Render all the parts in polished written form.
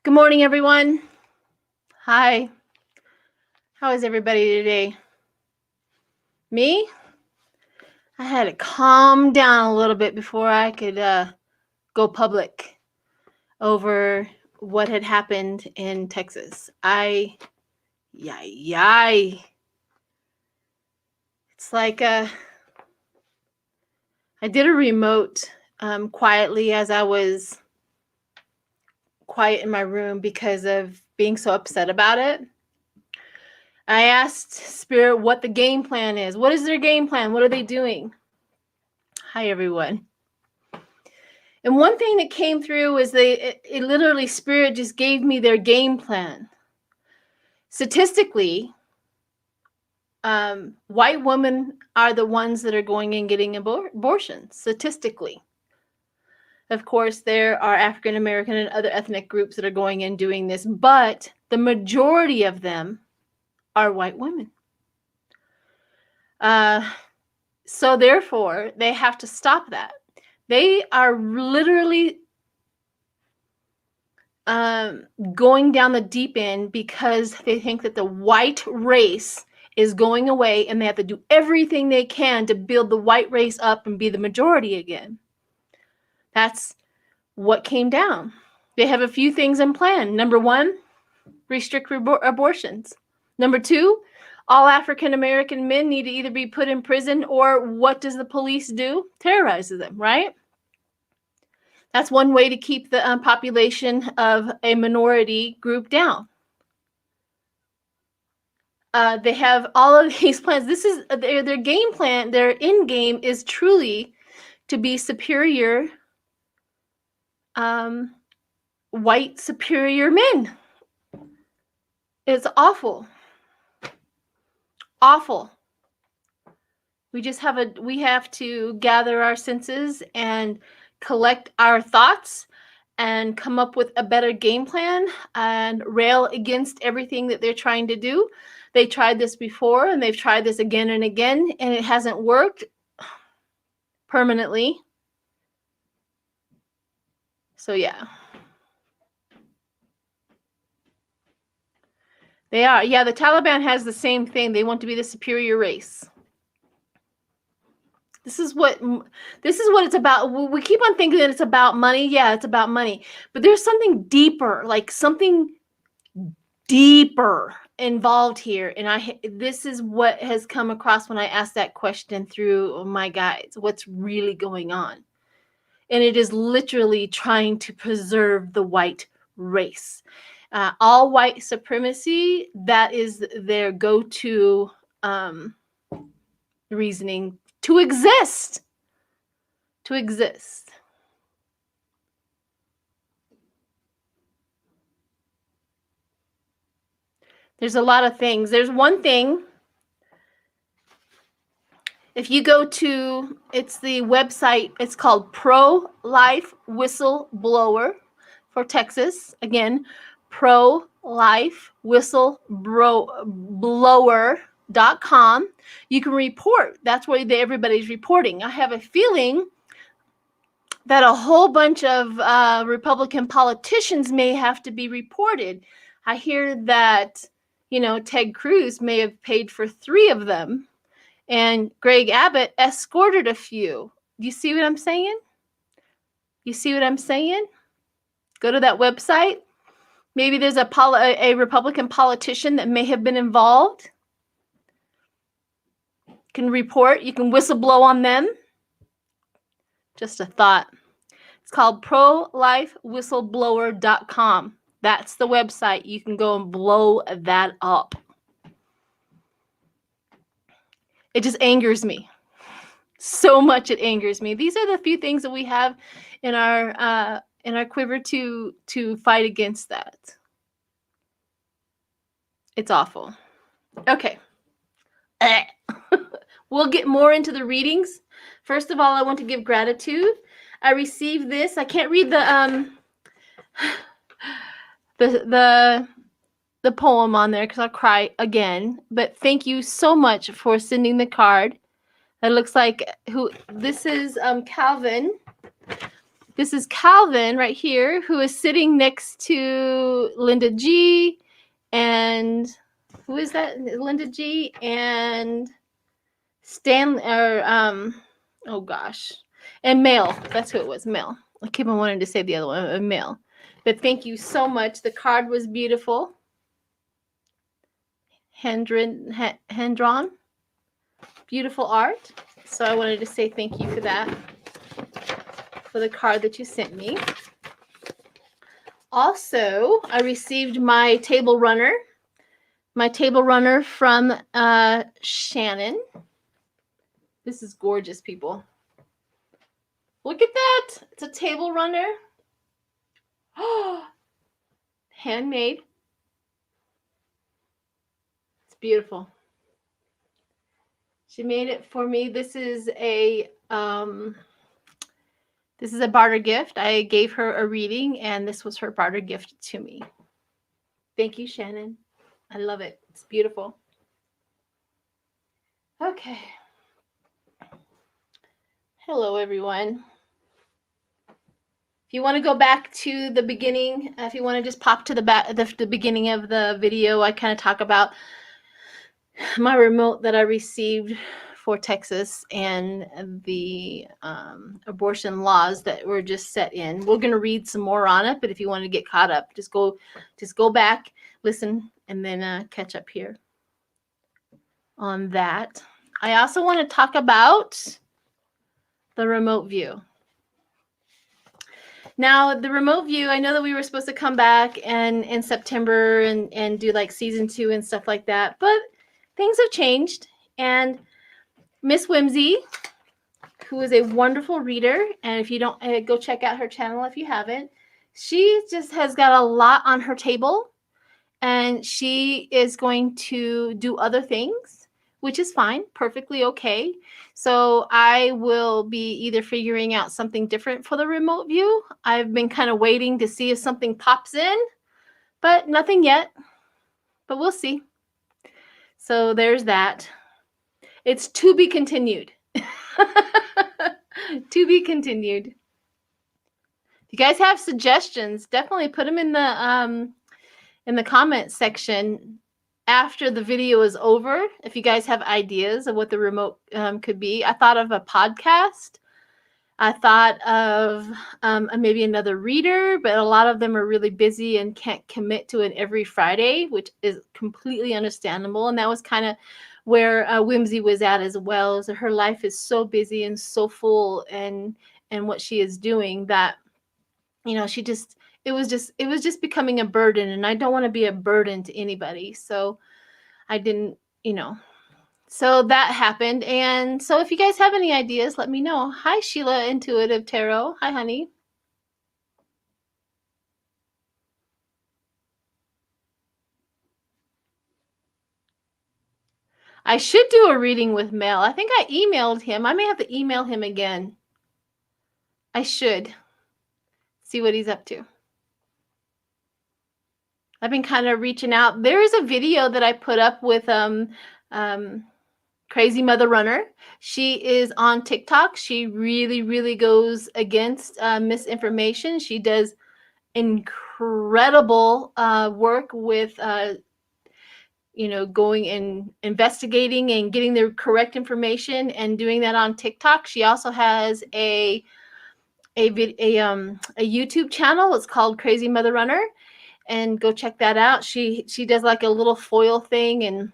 Good morning, everyone. Hi. How is everybody today? Me? I had to calm down a little bit before I could go public over what had happened in Texas. Yay. It's like I did a remote quietly as I was quiet in my room because of being so upset about it. I asked Spirit what the game plan is. What is their game plan? What are they doing? Hi, everyone. And one thing that came through was it literally, Spirit just gave me their game plan. Statistically, white women are the ones that are going and getting abortions, statistically. Of course, there are African American and other ethnic groups that are going and doing this, but the majority of them are white women. So therefore, they have to stop that. They are literally going down the deep end because they think that the white race is going away and they have to do everything they can to build the white race up and be the majority again. That's what came down. They have a few things in plan. Number one, restrict abortions. Number two, all African American men need to either be put in prison, or what does the police do? Terrorizes them, right? That's one way to keep the population of a minority group down. They have all of these plans. This is their game plan. Their end game is truly to be superior, white superior men. It's awful. Awful. We have to gather our senses and collect our thoughts and come up with a better game plan and rail against everything that they're trying to do. They tried this before and they've tried this again and again, and it hasn't worked permanently. So yeah. They are. Yeah, the Taliban has the same thing. They want to be the superior race. This is what it's about. We keep on thinking that it's about money. Yeah, it's about money. But there's something deeper, like something deeper involved here. And this is what has come across when I asked that question through my guides. What's really going on? And it is literally trying to preserve the white race. All white supremacy, that is their go-to reasoning to exist. To exist. There's a lot of things. There's one thing. If you go to, it's the website, it's called Pro-Life Whistleblower for Texas. Again, Pro-Life Whistleblower.com. You can report. That's where everybody's reporting. I have a feeling that a whole bunch of Republican politicians may have to be reported. I hear that, Ted Cruz may have paid for 3 of them, and Greg Abbott escorted a few. You see what I'm saying? You see what I'm saying? Go to that website. Maybe there's a Republican politician that may have been involved. You can report. You can whistleblow on them. Just a thought. It's called ProLifeWhistleBlower.com. That's the website. You can go and blow that up. It just angers me. So much it angers me. These are the few things that we have in our quiver to fight against that. It's awful. Okay. We'll get more into the readings. First of all, I want to give gratitude. I received this. I can't read the poem on there because I'll cry again. But thank you so much for sending the card. It looks like this is Calvin. This is Calvin right here, who is sitting next to Linda G. And who is that? Linda G. And Stan, or oh gosh, and Mel. That's who it was, Mel. I keep on wanting to say the other one, Mel. But thank you so much. The card was beautiful. Hand drawn. Beautiful art. So I wanted to say thank you for that, for the card that you sent me. Also, I received my table runner from Shannon. This is gorgeous, people. Look at that. It's a table runner. Handmade. It's beautiful. She made it for me. This is a barter gift. I gave her a reading, and this was her barter gift to me. Thank you, Shannon. I love it. It's beautiful. Okay. Hello, everyone. If you want to go back to the beginning, if you want to just pop to the beginning of the video, I kind of talk about my remote that I received for Texas and the abortion laws that were just set in. We're going to read some more on it, but if you want to get caught up, just go back, listen, and then catch up here on that. I also want to talk about the remote view. Now, the remote view, I know that we were supposed to come back and in September and do like season 2 and stuff like that, but things have changed. And Miss Whimsy, who is a wonderful reader, and if you don't, go check out her channel if you haven't. She just has got a lot on her table, and she is going to do other things, which is fine, perfectly okay. So I will be either figuring out something different for the remote view. I've been kind of waiting to see if something pops in, but nothing yet. But we'll see. So there's that. It's to be continued. To be continued. If you guys have suggestions, definitely put them in the comment section after the video is over. If you guys have ideas of what the remote could be. I thought of a podcast. I thought of maybe another reader, but a lot of them are really busy and can't commit to it every Friday, which is completely understandable. And that was kind of where Whimsy was at as well. So her life is so busy and so full, and what she is doing that, you know, it was just becoming a burden, and I don't want to be a burden to anybody. So I didn't, so that happened. And so if you guys have any ideas, let me know. Hi, Sheila Intuitive Tarot. Hi, honey. I should do a reading with Mel. I think I emailed him. I may have to email him again. I should see what he's up to. I've been kind of reaching out. There is a video that I put up with Crazy Mother Runner. She is on TikTok. She really, really goes against misinformation. She does incredible work with going and investigating and getting the correct information and doing that on TikTok. She also has a YouTube channel. It's called Crazy Mother Runner, and go check that out. She does like a little foil thing and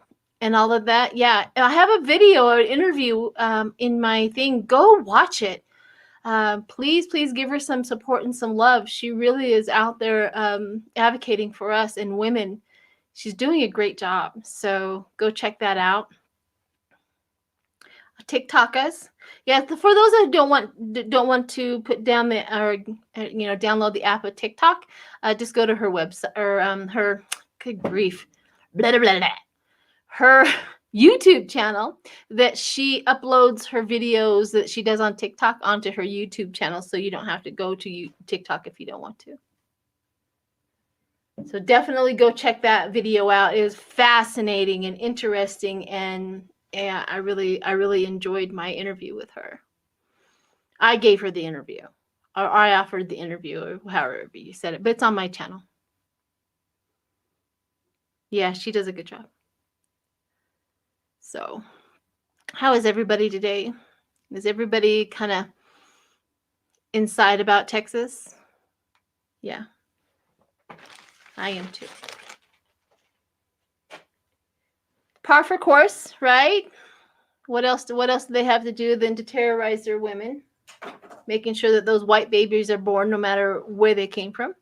all of that. Yeah, I have a video or interview in my thing. Go watch it. Please give her some support and some love. She really is out there advocating for us and women. She's doing a great job. So go check that out. TikTok us. Yeah, for those that don't want to put down download the app of TikTok, just go to her website or her, good grief, blah, blah, blah, blah, her YouTube channel that she uploads her videos that she does on TikTok onto her YouTube channel, so you don't have to go to TikTok if you don't want to. So definitely go check that video out. It was fascinating and interesting, and yeah, I really enjoyed my interview with her. I gave her the interview. or I offered the interview, or however you said it, but it's on my channel. Yeah, she does a good job. So, how is everybody today? Is everybody kind of inside about Texas? Yeah, I am too. Par for course, right? What else do they have to do than to terrorize their women? Making sure that those white babies are born no matter where they came from.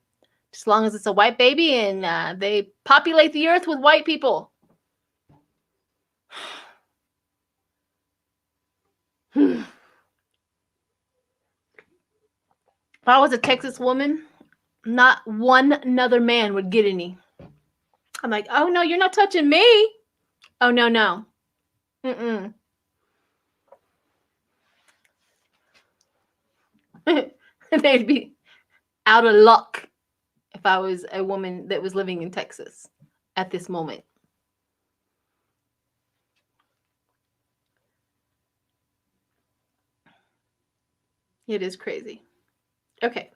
As long as it's a white baby and they populate the earth with white people. If I was a Texas woman, not one another man would get any. I'm like, oh no, you're not touching me. Oh no, no. Mm-mm. They'd be out of luck if I was a woman that was living in Texas at this moment. It is crazy. Okay.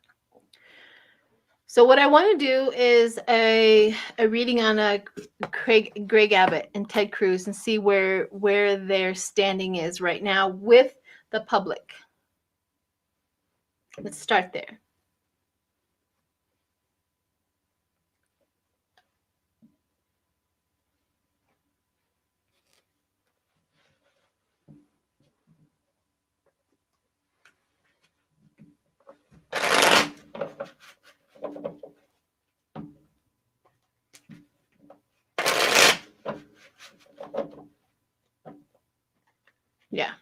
So what I want to do is a reading on Greg Abbott and Ted Cruz and see where their standing is right now with the public. Let's start there. Yeah.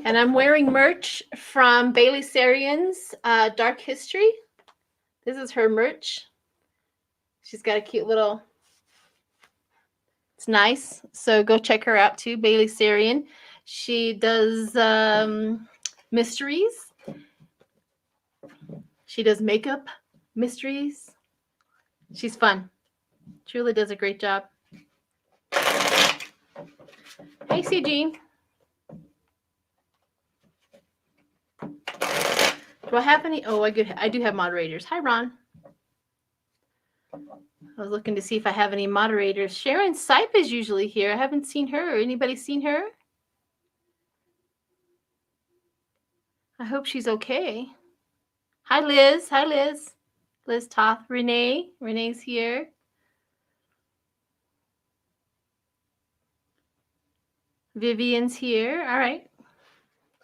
And I'm wearing merch from Bailey Sarian's Dark History. This is her merch. She's got a cute little, it's nice. So go check her out too, Bailey Sarian. She does mysteries. She does makeup mysteries. She's fun. She really does a great job. Hey, CG. Do I have any? Oh, I do have moderators. Hi, Ron. I was looking to see if I have any moderators. Sharon Sipe is usually here. I haven't seen her. Anybody seen her? I hope she's okay. Hi, Liz. Hi, Liz. Liz Toth. Renee. Renee's here. Vivian's here. All right.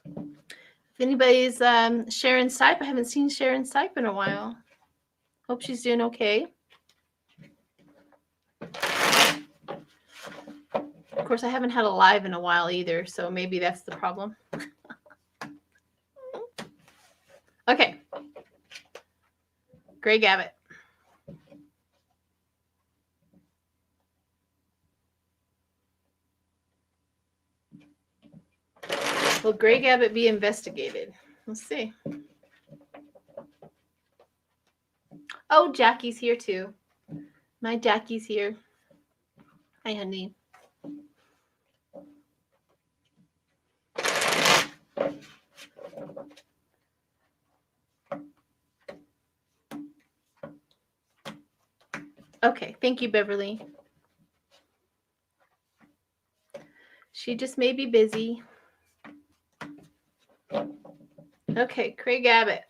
If anybody's Sharon Sipe, I haven't seen Sharon Sipe in a while. Hope she's doing okay. Of course, I haven't had a live in a while either, so maybe that's the problem. Okay. Greg Abbott. Will Greg Abbott be investigated? Let's see. Oh, Jackie's here too. My Jackie's here. Hi, honey. Okay, thank you, Beverly. She just may be busy. Okay, Craig Abbott.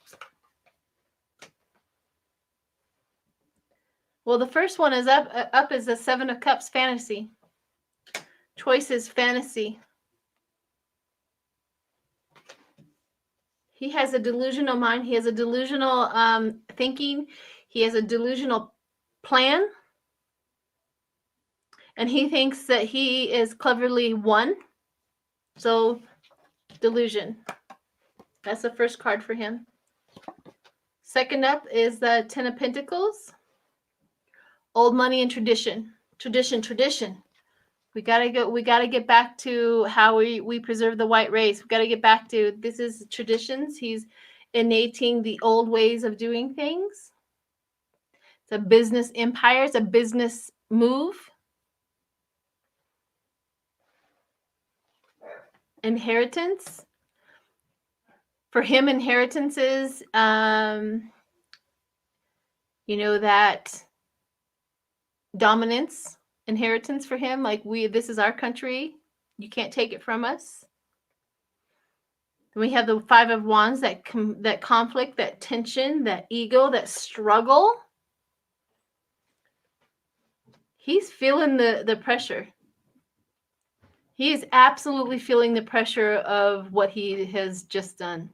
Well, the first one is up is the Seven of Cups fantasy. Choices fantasy. He has a delusional mind. He has a delusional thinking. He has a delusional plan. And he thinks that he is cleverly won. So, delusion. That's the first card for him. Second up is the Ten of Pentacles. Old money and tradition. Tradition. We gotta get back to how we preserve the white race. We gotta get back to, this is traditions. He's innating the old ways of doing things. It's a business empire. It's a business move. Inheritance. For him, inheritances, you know, that dominance, inheritance for him, like this is our country, you can't take it from us. Then we have the Five of Wands, that conflict, that tension, that ego, that struggle. He's feeling the pressure. He is absolutely feeling the pressure of what he has just done.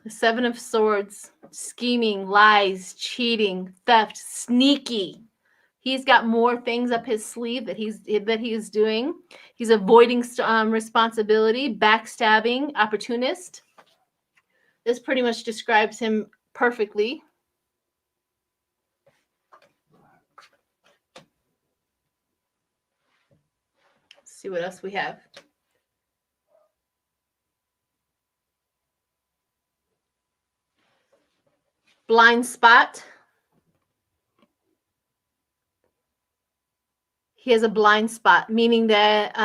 The Seven of Swords, scheming, lies, cheating, theft, sneaky. He's got more things up his sleeve that he's doing. He's avoiding responsibility, backstabbing, opportunist. This pretty much describes him perfectly. Let's see what else we have. Blind spot. He has a blind spot, meaning that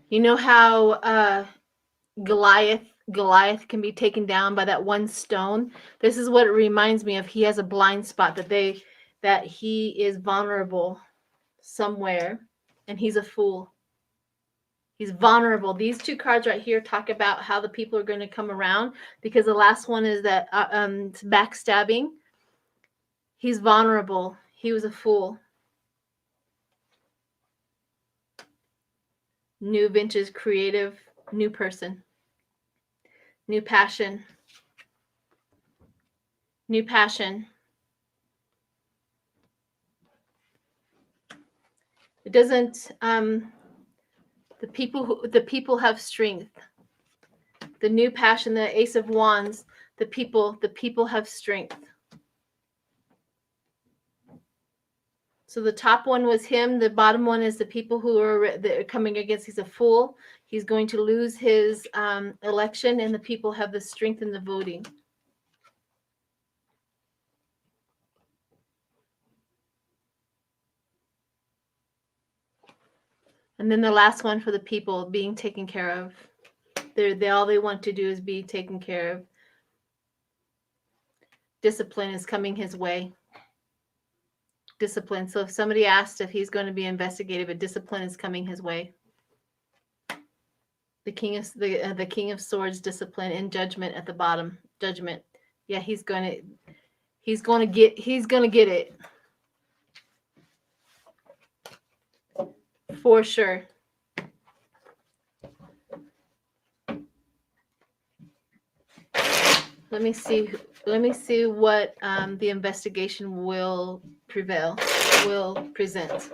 you know how Goliath can be taken down by that one stone. This is what it reminds me of. He has a blind spot, that he is vulnerable somewhere, and he's a fool. He's vulnerable. These two cards right here talk about how the people are going to come around, because the last one is that backstabbing. He's vulnerable. He was a fool. New vintage, creative, new person. New passion. New passion. It doesn't the people have strength. The new passion, the Ace of Wands, the people have strength. So the top one was him. The bottom one is the people who are coming against. He's a fool. He's going to lose his election, and the people have the strength in the voting. And then the last one for the people being taken care of. All they want to do is be taken care of. Discipline is coming his way. Discipline. So if somebody asked if he's going to be investigative, a discipline is coming his way. The King of Swords, discipline, and judgment at the bottom. Judgment. Yeah, he's gonna get it. For sure. Let me see what the investigation will present.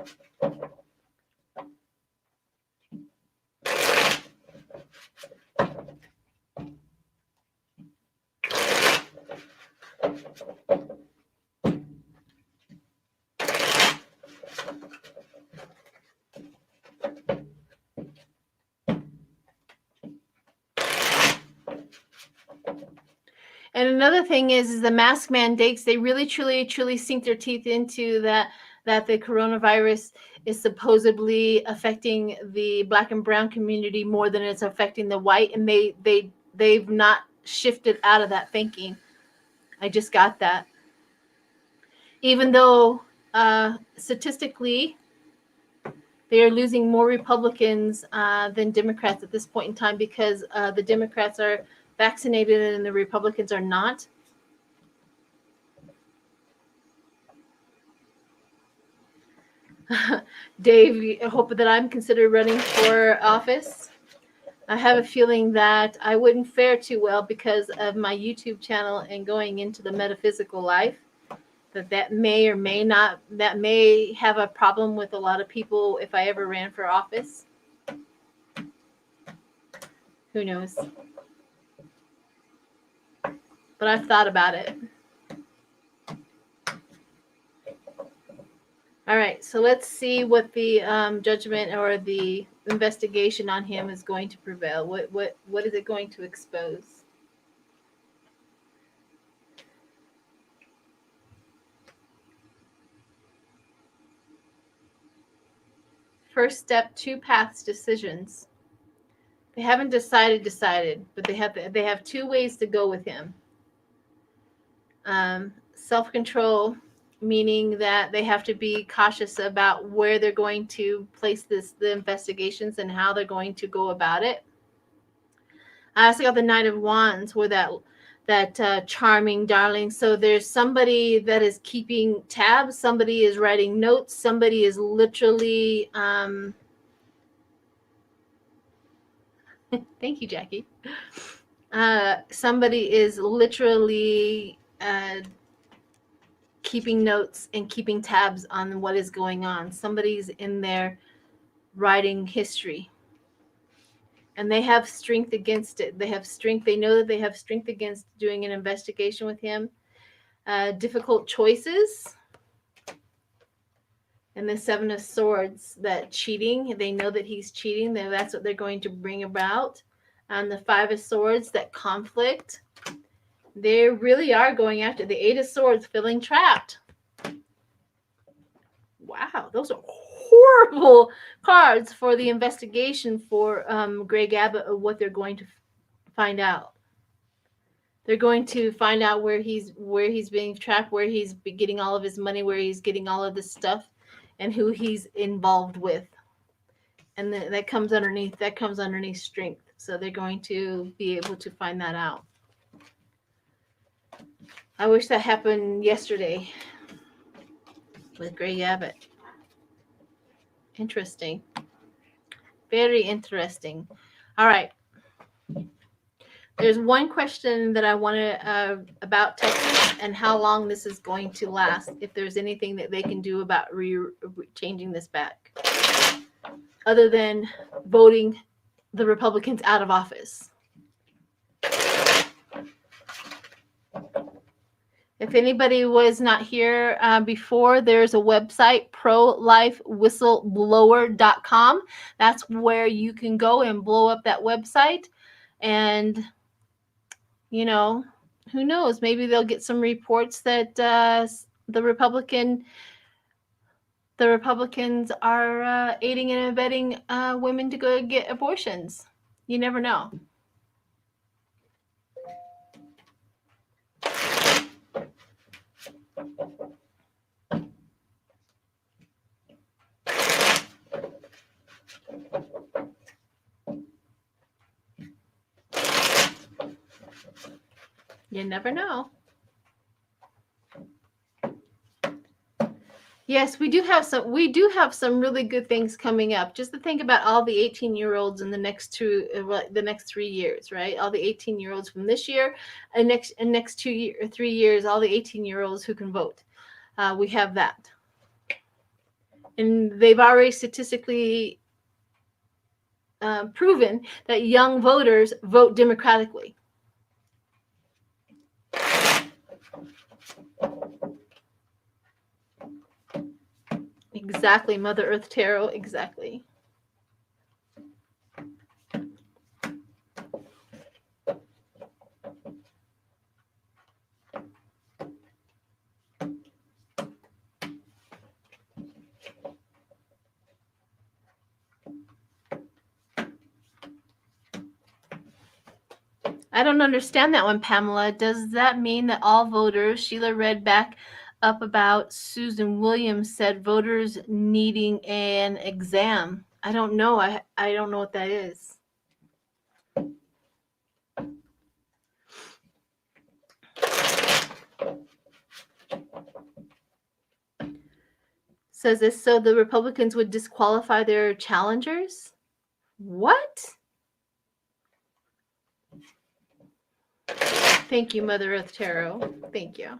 And another thing is the mask mandates. They really, truly sink their teeth into that the coronavirus is supposedly affecting the Black and brown community more than it's affecting the white, and they've not shifted out of that thinking. I just got that. Even though statistically they are losing more Republicans than Democrats at this point in time, because the Democrats are vaccinated and the Republicans are not. Dave, I hope that I'm considered running for office. I have a feeling that I wouldn't fare too well because of my YouTube channel and going into the metaphysical life. That may or may not, that may have a problem with a lot of people if I ever ran for office. Who knows? But I've thought about it. All right, so let's see what the judgment or the investigation on him is going to prevail. What is it going to expose? first step, two paths, decisions. They haven't decided, but they have two ways to go with him. Self-control, meaning that they have to be cautious about where they're going to place the investigations and how they're going to go about it. I also got the Knight of Wands, where that charming darling. So there's somebody that is keeping tabs, somebody is writing notes, somebody is literally thank you, Jackie. Somebody is literally keeping notes and keeping tabs on what is going on. Somebody's in there writing history. And they have strength against it. They have strength. They know that they have strength against doing an investigation with him. Difficult choices. And the Seven of Swords, that cheating. They know that he's cheating. That's what they're going to bring about. The Five of Swords, that conflict. They really are going after the Eight of Swords, feeling trapped. Wow, those are horrible cards for the investigation for Greg Abbott of what they're going to find out. They're going to find out where he's being trapped, where he's getting all of his money, where he's getting all of this stuff, and who he's involved with. And that comes underneath strength. So they're going to be able to find that out. I wish that happened yesterday with Greg Abbott. Interesting. Very interesting. All right. There's one question that I want to about Texas and how long this is going to last. If there's anything that they can do about changing this back, other than voting the Republicans out of office. If anybody was not here before, there's a website, prolifewhistleblower.com. That's where you can go and blow up that website. And, you know, who knows? Maybe they'll get some reports that the Republicans are aiding and abetting women to go get abortions. You never know. You never know. Yes, we do have some really good things coming up. Just to think about all the 18-year-olds in the next 3 years, right? All the 18-year-olds from this year and next 3 years, all the 18-year-olds who can vote. We have that. And they've already statistically proven that young voters vote democratically. Exactly, Mother Earth Tarot, exactly. I don't understand that one, Pamela. Does that mean that all voters, Sheila read back up about Susan Williams said voters needing an exam? I don't know. I don't know what that is. Says this, so the Republicans would disqualify their challengers? What? Thank you, Mother Earth Tarot. Thank you.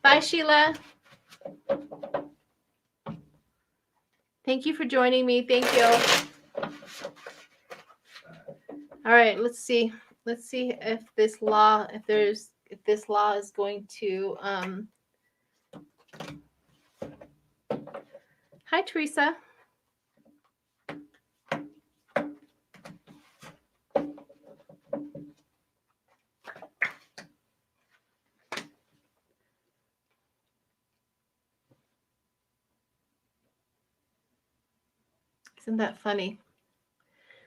Bye, Sheila. Thank you for joining me. Thank you. All right, let's see. Let's see if this law is going to Hi, Teresa. Isn't that funny?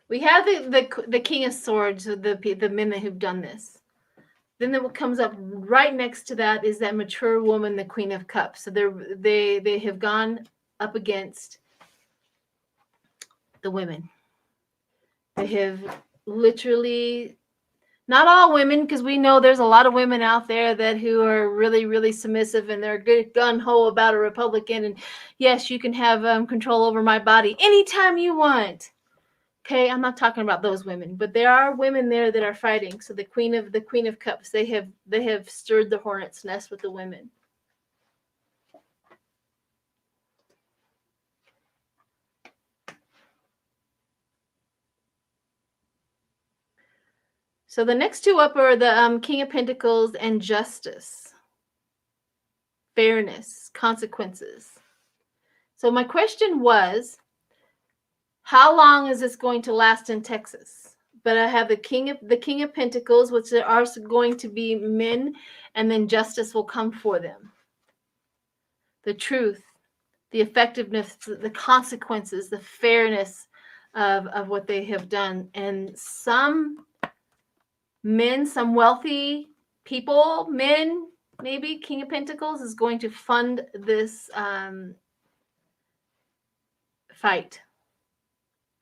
We have the King of Swords, the men who've done this. Then what comes up right next to that is that mature woman, the Queen of Cups. So they have gone up against the women. They have literally, not all women, because we know there's a lot of women out there who are really, really submissive, and they're good gung-ho about a Republican. And yes, you can have control over my body anytime you want. Okay, I'm not talking about those women, but there are women there that are fighting. So the Queen of Cups, they have stirred the hornet's nest with the women. So the next two up are the King of Pentacles and Justice, fairness, consequences. So my question was, how long is this going to last in Texas? But I have the King of Pentacles, which are going to be men, and then justice will come for them. The truth, the effectiveness, the consequences, the fairness of what they have done. And some men, some wealthy people, men, maybe King of Pentacles is going to fund this fight.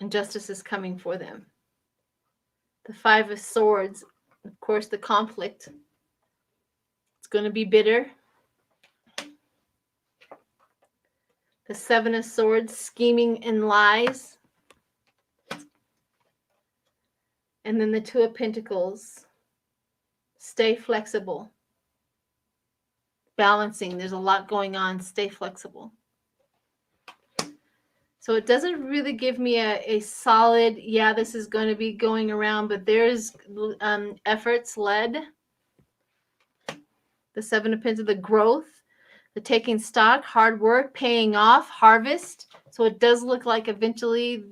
And justice is coming for them. The Five of Swords, of course, the conflict. It's going to be bitter. The Seven of Swords, scheming and lies. And then the Two of Pentacles, stay flexible. Balancing, there's a lot going on, stay flexible. So it doesn't really give me a solid, yeah, this is going to be going around, but there's efforts led. The Seven of Pentacles, the growth, the taking stock, hard work, paying off, harvest. So it does look like eventually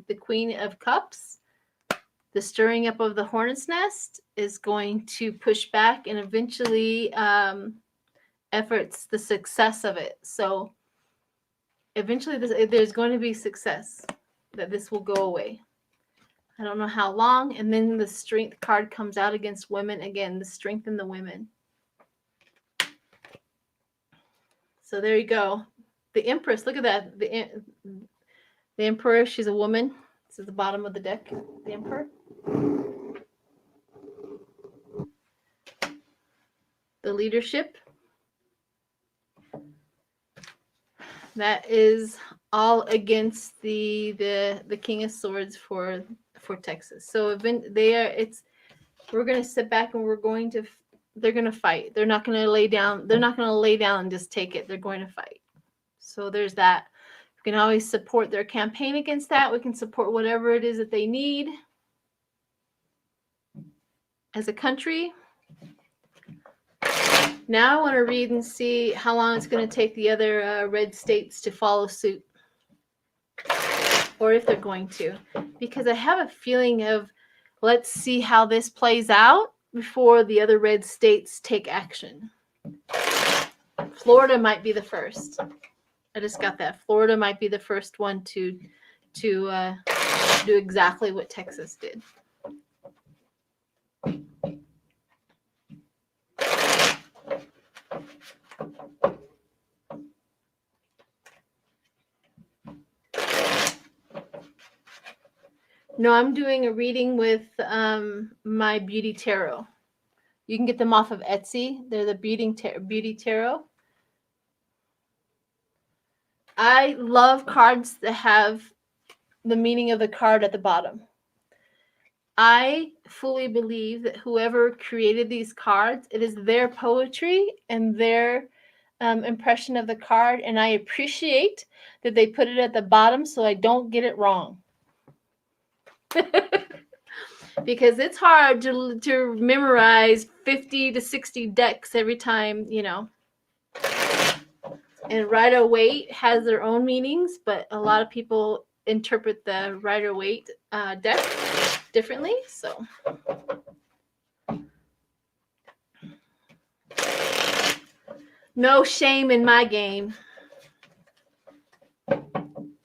the Queen of Cups, the stirring up of the hornet's nest, is going to push back, and eventually efforts, the success of it. So eventually there's going to be success, that this will go away. I don't know how long. And then the Strength card comes out against women. Again, the strength in the women. So there you go. The Empress, look at that. The Emperor, she's a woman. This is the bottom of the deck, the Emperor. The leadership. That is all against the King of Swords for Texas. So we're going to sit back and they're going to fight. They're not going to lay down. They're not going to lay down and just take it. They're going to fight. So there's that. We can always support their campaign against that. We can support whatever it is that they need as a country. Now I want to read and see how long it's going to take the other red states to follow suit, or if they're going to, because I have a feeling of, let's see how this plays out before the other red states take action. Florida might be the first. I just got that. Florida might be the first one to do exactly what Texas did. No, I'm doing a reading with my Beauty Tarot. You can get them off of Etsy. They're the Beauty Tarot. I love cards that have the meaning of the card at the bottom. I fully believe that whoever created these cards, it is their poetry and their impression of the card, and I appreciate that they put it at the bottom so I don't get it wrong. Because it's hard to memorize 50 to 60 decks every time, you know. And Rider-Waite has their own meanings, but a lot of people interpret the Rider-Waite deck differently. So no shame in my game.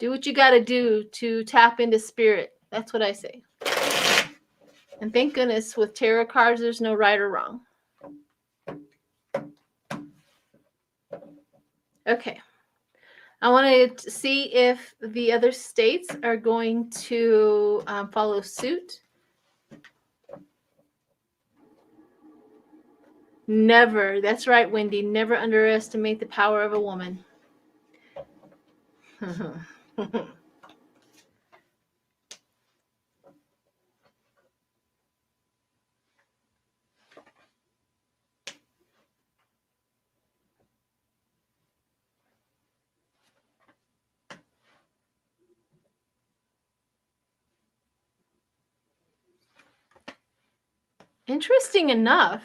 Do what you got to do to tap into spirit. That's what I say. And thank goodness with tarot cards, there's no right or wrong. Okay. I want to see if the other states are going to follow suit. Never. That's right, Wendy. Never underestimate the power of a woman. Interesting enough,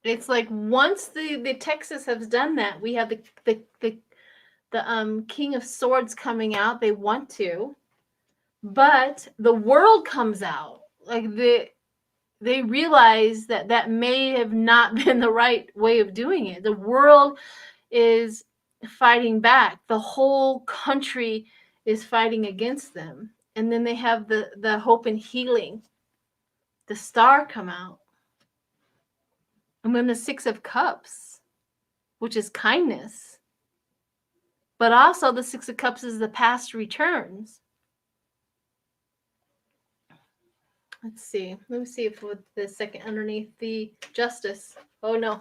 it's like once the Texas has done that, we have the King of Swords coming out. They want to, but the world comes out. Like they realize that that may have not been the right way of doing it. The world is fighting back. The whole country is fighting against them. And then they have the hope and healing, the star come out. And then the Six of Cups, which is kindness. But also the Six of Cups is the past returns. Let's see. Let me see if with the second underneath the Justice. Oh no.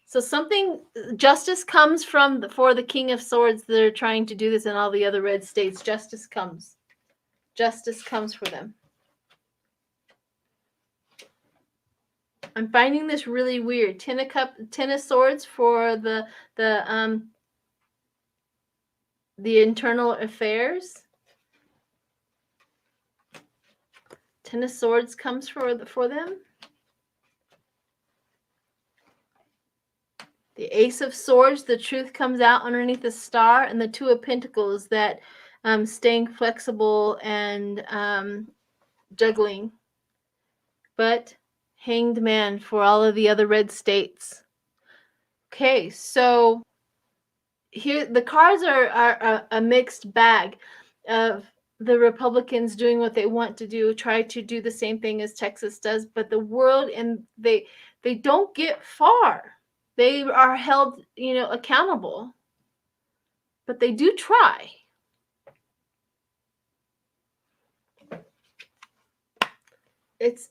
So something, justice comes from for the King of Swords. They're trying to do this in all the other red states. Justice comes. Justice comes for them. I'm finding this really weird. Ten of Swords for the internal affairs. Ten of Swords comes for them. The Ace of Swords, the truth comes out underneath the star, and the Two of Pentacles, that staying flexible and juggling. But Hanged Man for all of the other red states. Okay, so here the cards are a mixed bag of the Republicans doing what they want to do, try to do the same thing as Texas does, but the world, and they don't get far. They are held, accountable, but they do try. It's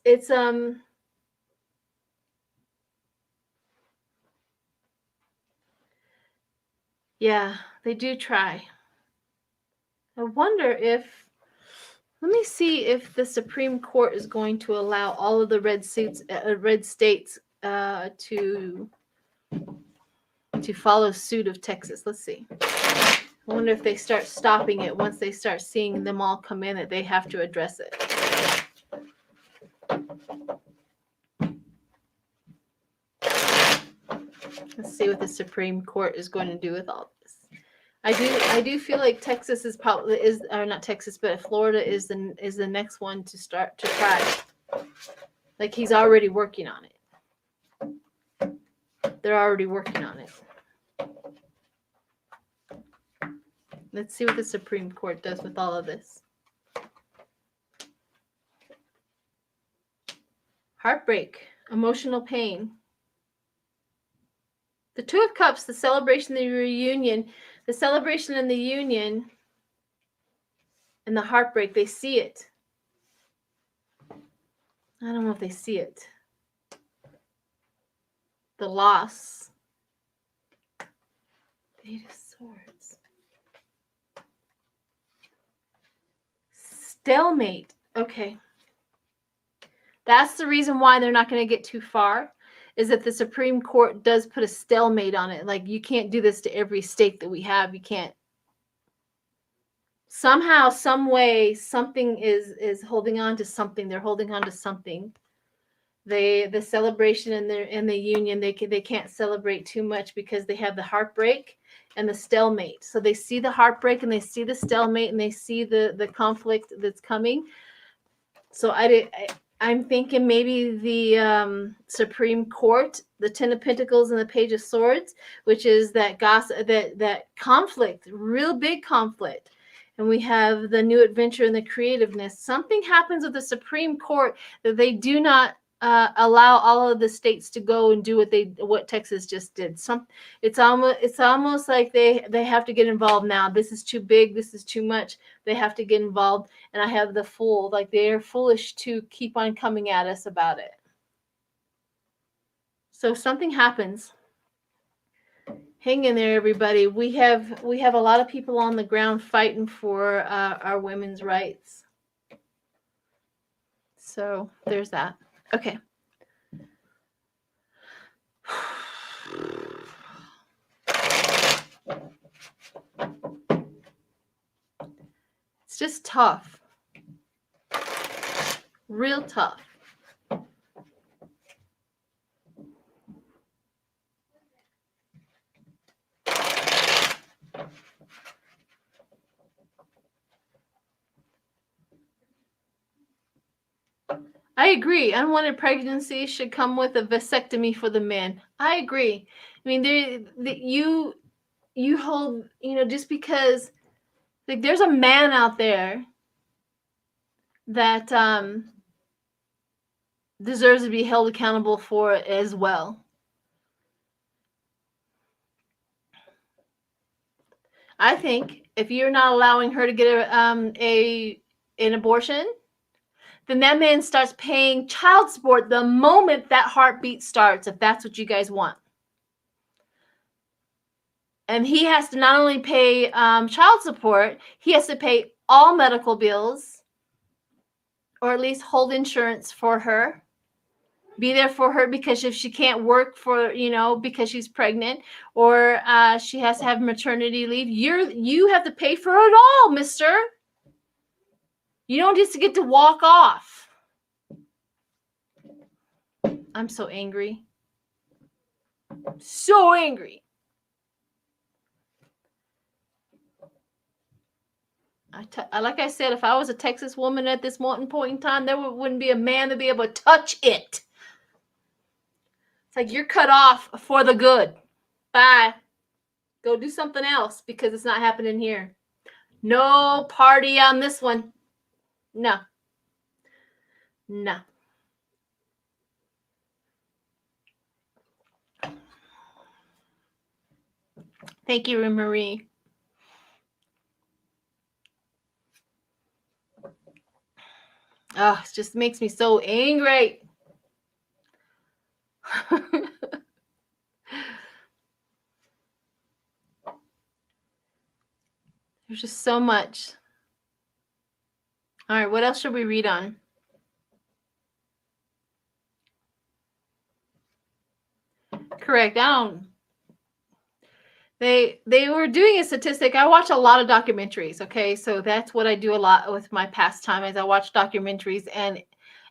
yeah, they do try. I wonder if, let me see if the Supreme Court is going to allow all of the red states to follow suit of Texas. Let's see. I wonder if they start stopping it once they start seeing them all come in, that they have to address it. Let's see what the Supreme Court is going to do with all this. I do feel like Texas is probably or not Texas, but Florida is the next one to start to try. Like he's already working on it. They're already working on it. Let's see what the Supreme Court does with all of this. Heartbreak, emotional pain. The Two of Cups, the celebration, the reunion, the celebration and the union, and the heartbreak, they see it. I don't know if they see it. The loss. Eight of Swords. Stalemate. Okay. That's the reason why they're not going to get too far, is that the Supreme Court does put a stalemate on it. Like, you can't do this to every state that we have. You can't. Somehow, some way, something is holding on to something. They're holding on to something. The celebration and the union, they can't celebrate too much because they have the heartbreak and the stalemate. So they see the heartbreak and they see the stalemate and they see the conflict that's coming. So I'm thinking maybe the Supreme Court, the Ten of Pentacles and the Page of Swords, which is that gossip, that conflict, real big conflict. And we have the new adventure and the creativeness. Something happens with the Supreme Court that they do not allow all of the states to go and do what Texas just did. It's almost like they have to get involved now. This is too big. This is too much. They have to get involved. And I have the fool, like they're foolish to keep on coming at us about it. So something happens. Hang in there, everybody. We have a lot of people on the ground fighting for our women's rights. So there's that. Okay. It's just tough. Real tough. I agree. Unwanted pregnancy should come with a vasectomy for the men. I agree. I mean, you hold, just because like there's a man out there that deserves to be held accountable for it as well. I think if you're not allowing her to get an abortion, then that man starts paying child support the moment that heartbeat starts, if that's what you guys want. And he has to not only pay child support, he has to pay all medical bills, or at least hold insurance for her. Be there for her, because if she can't work because she's pregnant, or she has to have maternity leave, you have to pay for it all, mister. You don't just get to walk off. I'm so angry. So angry. Like I said, if I was a Texas woman at this point in time, there wouldn't be a man to be able to touch it. It's like you're cut off for the good. Bye. Go do something else, because it's not happening here. No party on this one. No. No. Thank you, Marie. Oh, it just makes me so angry. There's just so much. All right, what else should we read on? Correct. They were doing a statistic. I watch a lot of documentaries, okay? So that's what I do a lot with my pastime, is I watch documentaries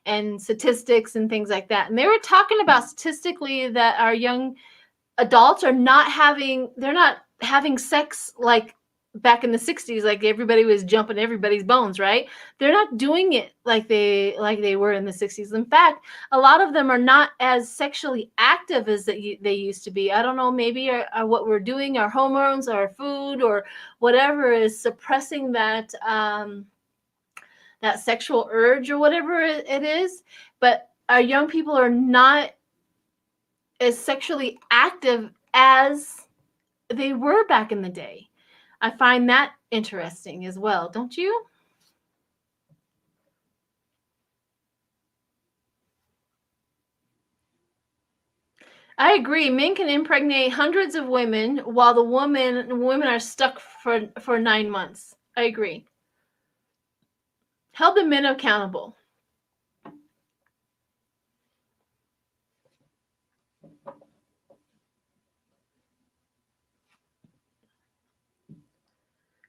and statistics and things like that. And they were talking about statistically that our young adults are not having sex like back in the 60s, like everybody was jumping everybody's bones, right? They're not doing it like they were in the 60s. In fact, a lot of them are not as sexually active as they used to be. I don't know, maybe what we're doing, our hormones, our food, or whatever is suppressing that that sexual urge or whatever it is. But our young people are not as sexually active as they were back in the day. I find that interesting as well, don't you? I agree. Men can impregnate hundreds of women, while the women are stuck for 9 months. I agree. Hold the men accountable.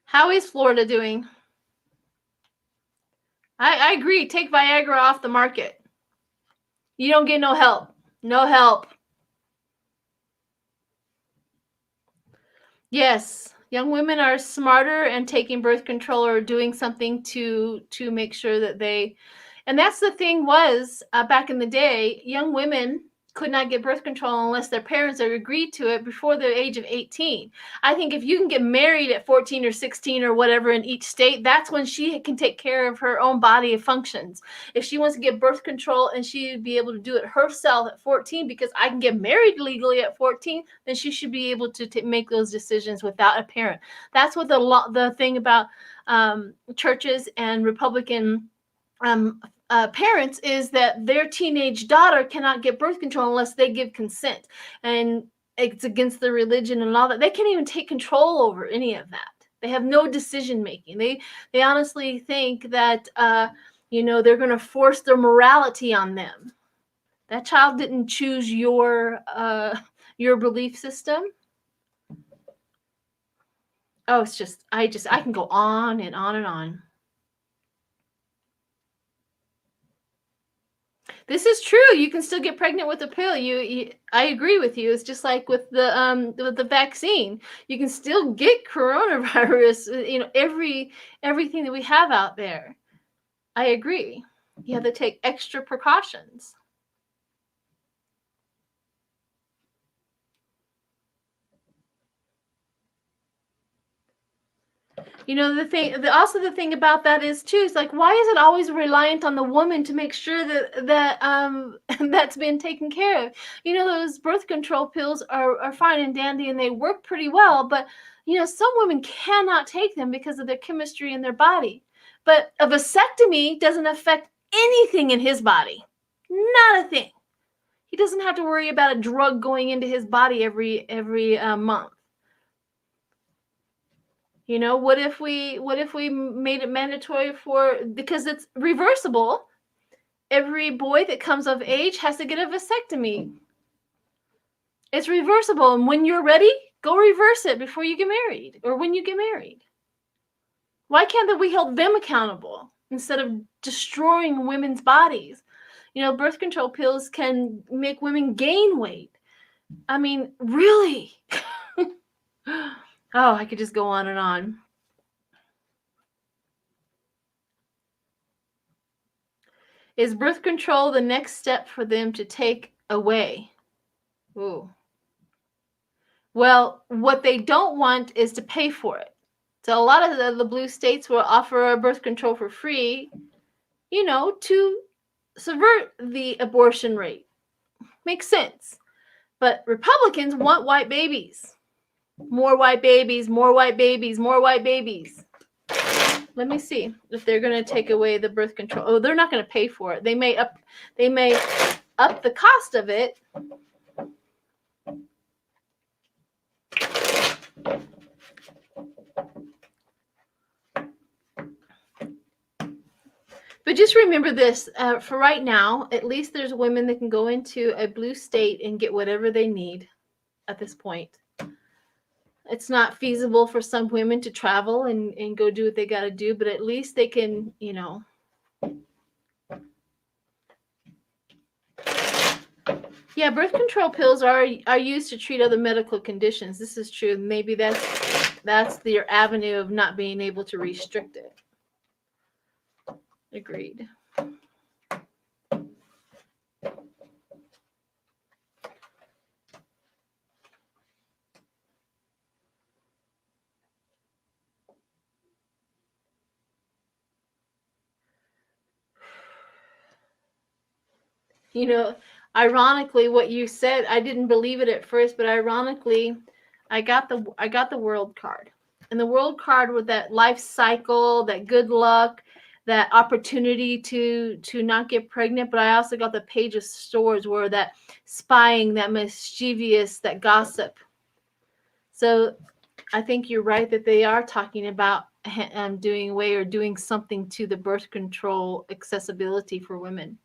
How is Florida doing? I agree. Take Viagra off the market. You don't get no help. No help. Yes, young women are smarter and taking birth control or doing something to make sure that they, And that's the thing was, back in the day, young women could not get birth control unless their parents had agreed to it before the age of 18. I think if you can get married at 14 or 16 or whatever in each state, that's when she can take care of her own body functions. If she wants to get birth control and she'd be able to do it herself at 14 because I can get married legally at 14, then she should be able to make those decisions without a parent. That's what the thing about churches and Republican parents is that their teenage daughter cannot get birth control unless they give consent, and it's against their religion and all that. They can't even take control over any of that. They have no decision making. They honestly think that they're going to force their morality on them. That child didn't choose your belief system. Oh, it's just I can go on and on and on. This is true. You can still get pregnant with a pill. I agree with you. It's just like with the vaccine. You can still get coronavirus. Everything that we have out there. I agree. You have to take extra precautions. The thing about that is too, is like, why is it always reliant on the woman to make sure that that's been taken care of? Those birth control pills are fine and dandy and they work pretty well, but some women cannot take them because of their chemistry in their body. But a vasectomy doesn't affect anything in his body. Not a thing. He doesn't have to worry about a drug going into his body every month. What if we made it mandatory because it's reversible? Every boy that comes of age has to get a vasectomy. It's reversible, and when you're ready, go reverse it before you get married or when you get married. Why can't we hold them accountable instead of destroying women's bodies? Birth control pills can make women gain weight. I mean, really? Oh, I could just go on and on. Is birth control the next step for them to take away? Ooh. Well, what they don't want is to pay for it. So a lot of the blue states will offer birth control for free, to subvert the abortion rate. Makes sense. But Republicans want white babies. More white babies, more white babies, more white babies. Let me see if they're going to take away the birth control. Oh, they're not going to pay for it. They may up the cost of it. But just remember this, for right now, at least there's women that can go into a blue state and get whatever they need at this point. It's not feasible for some women to travel and go do what they got to do, but at least they can, Yeah, birth control pills are used to treat other medical conditions. This is true. Maybe that's your avenue of not being able to restrict it. Agreed. Ironically, what you said, I didn't believe it at first, but ironically, I got the world card. And the world card with that life cycle, that good luck, that opportunity to not get pregnant, but I also got the page of swords, where that spying, that mischievous, that gossip. So I think you're right that they are talking about doing away or doing something to the birth control accessibility for women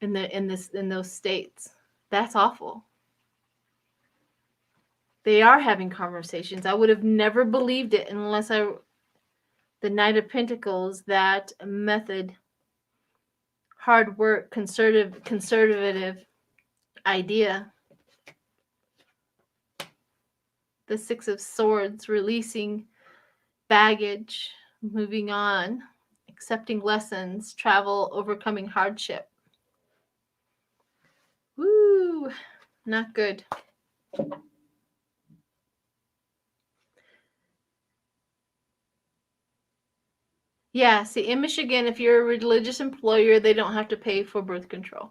in those states. That's awful. They are having conversations. I would have never believed it unless the Knight of Pentacles, that method, hard work, conservative idea. The Six of Swords, releasing baggage, moving on, accepting lessons, travel, overcoming hardship. Woo, not good. Yeah, see, in Michigan, if you're a religious employer, they don't have to pay for birth control.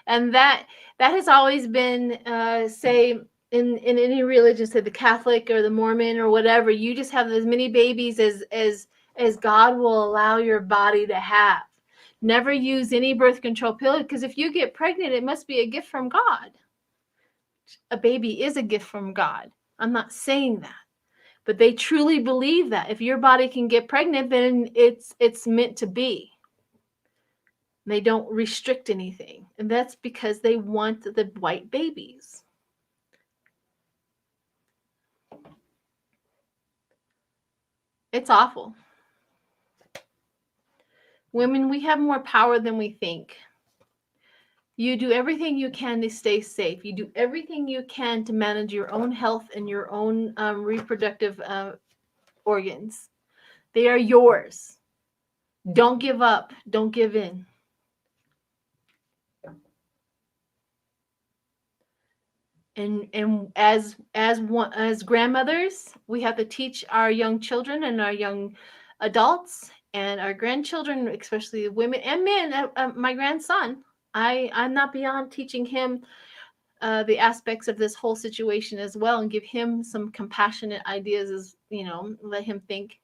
And that has always been, say, in any religion, say the Catholic or the Mormon or whatever, you just have as many babies as God will allow your body to have. Never use any birth control pill, because if you get pregnant, it must be a gift from God. A baby is a gift from God. I'm not saying that. But they truly believe that if your body can get pregnant, then it's meant to be. They don't restrict anything. And that's because they want the white babies. It's awful. Women, we have more power than we think. You do everything you can to stay safe. You do everything you can to manage your own health and your own reproductive organs. They are yours. Don't give up. Don't give in. And as grandmothers, we have to teach our young children and our young adults and our grandchildren, especially women and men. My grandson, I'm not beyond teaching him the aspects of this whole situation as well, and give him some compassionate ideas, as let him think.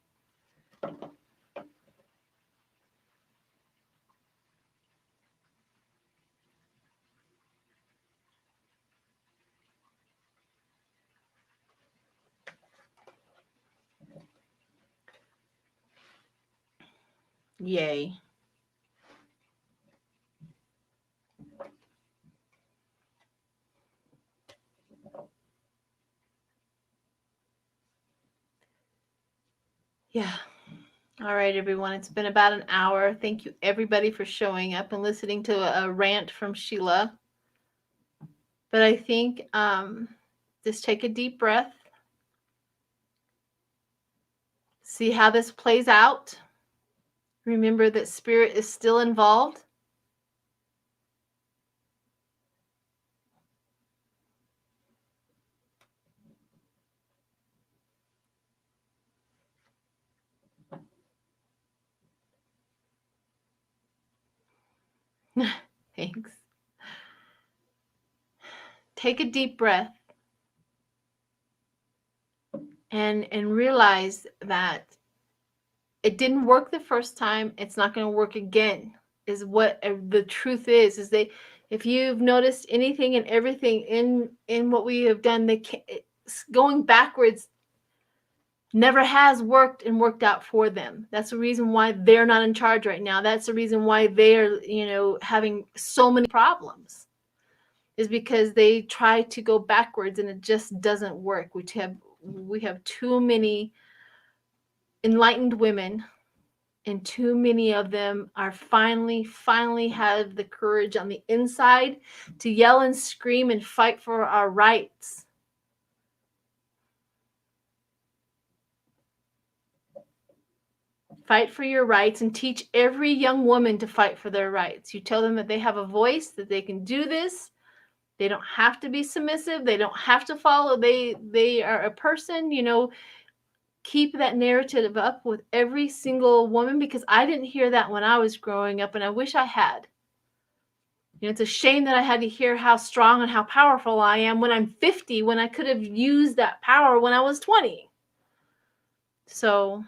Yay. Yeah. All right, everyone. It's been about an hour. Thank you, everybody, for showing up and listening to a rant from Sheila. But I think just take a deep breath. See how this plays out. Remember that spirit is still involved. Thanks. Take a deep breath and realize that it didn't work the first time. It's not going to work again, is what the truth is that if you've noticed anything and everything in what we have done, going backwards never has worked and worked out for them. That's the reason why they're not in charge right now. That's the reason why they're, having so many problems, is because they try to go backwards and it just doesn't work. We have too many enlightened women, and too many of them are finally have the courage on the inside to yell and scream and fight for our rights. Fight for your rights, and teach every young woman to fight for their rights. You tell them that they have a voice, that they can do this. They don't have to be submissive. They don't have to follow. They are a person, keep that narrative up with every single woman, because I didn't hear that when I was growing up, and I wish I had. It's a shame that I had to hear how strong and how powerful I am when I'm 50, when I could have used that power when I was 20. So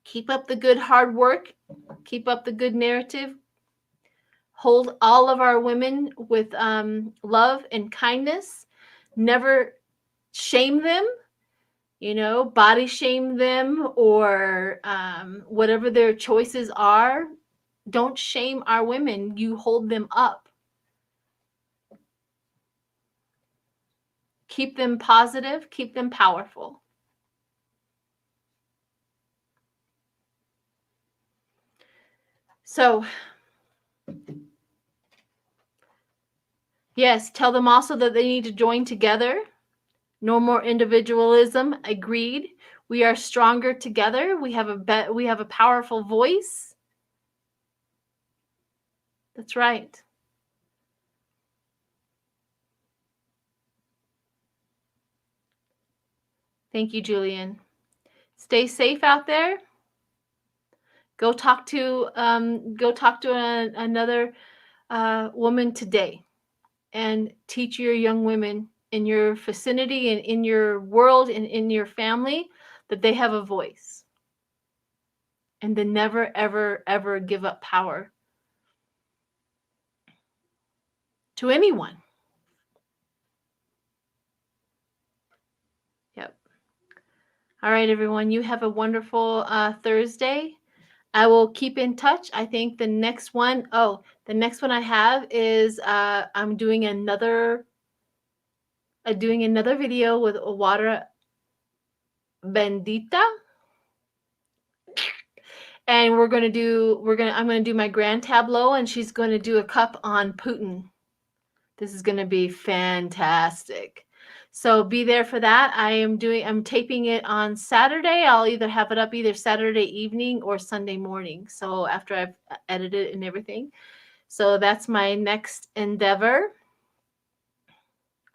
keep up the good hard work. Keep up the good narrative. Hold all of our women with love and kindness. Never shame them, body shame them, or whatever their choices are. Don't shame our women. You hold them up. Keep them positive. Keep them powerful. So, yes, tell them also that they need to join together. No more individualism. Agreed. We are stronger together. We have a powerful voice. That's right. Thank you, Julian. Stay safe out there. Go talk to another woman today, and teach your young women in your vicinity and in your world and in your family that they have a voice, and to never, ever, ever give up power to anyone. Yep. All right, everyone. You have a wonderful Thursday. I will keep in touch. I think the next one I have is I'm doing another video with water bendita, and I'm going to do my grand tableau, and she's going to do a cup on Putin. This is going to be fantastic. So be there for that. I'm taping it on Saturday. I'll either have it up either Saturday evening or Sunday morning. So after I've edited and everything. So that's my next endeavor.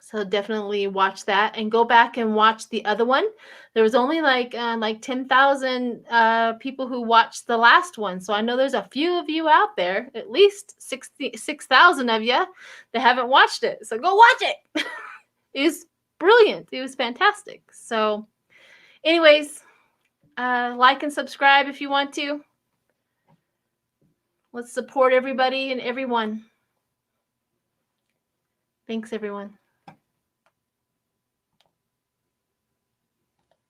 So definitely watch that, and go back and watch the other one. There was only like 10,000 people who watched the last one. So I know there's a few of you out there, at least 6,000 of you that haven't watched it. So go watch it. It was brilliant. It was fantastic. So anyways, like and subscribe if you want to. Let's support everybody and everyone. Thanks, everyone.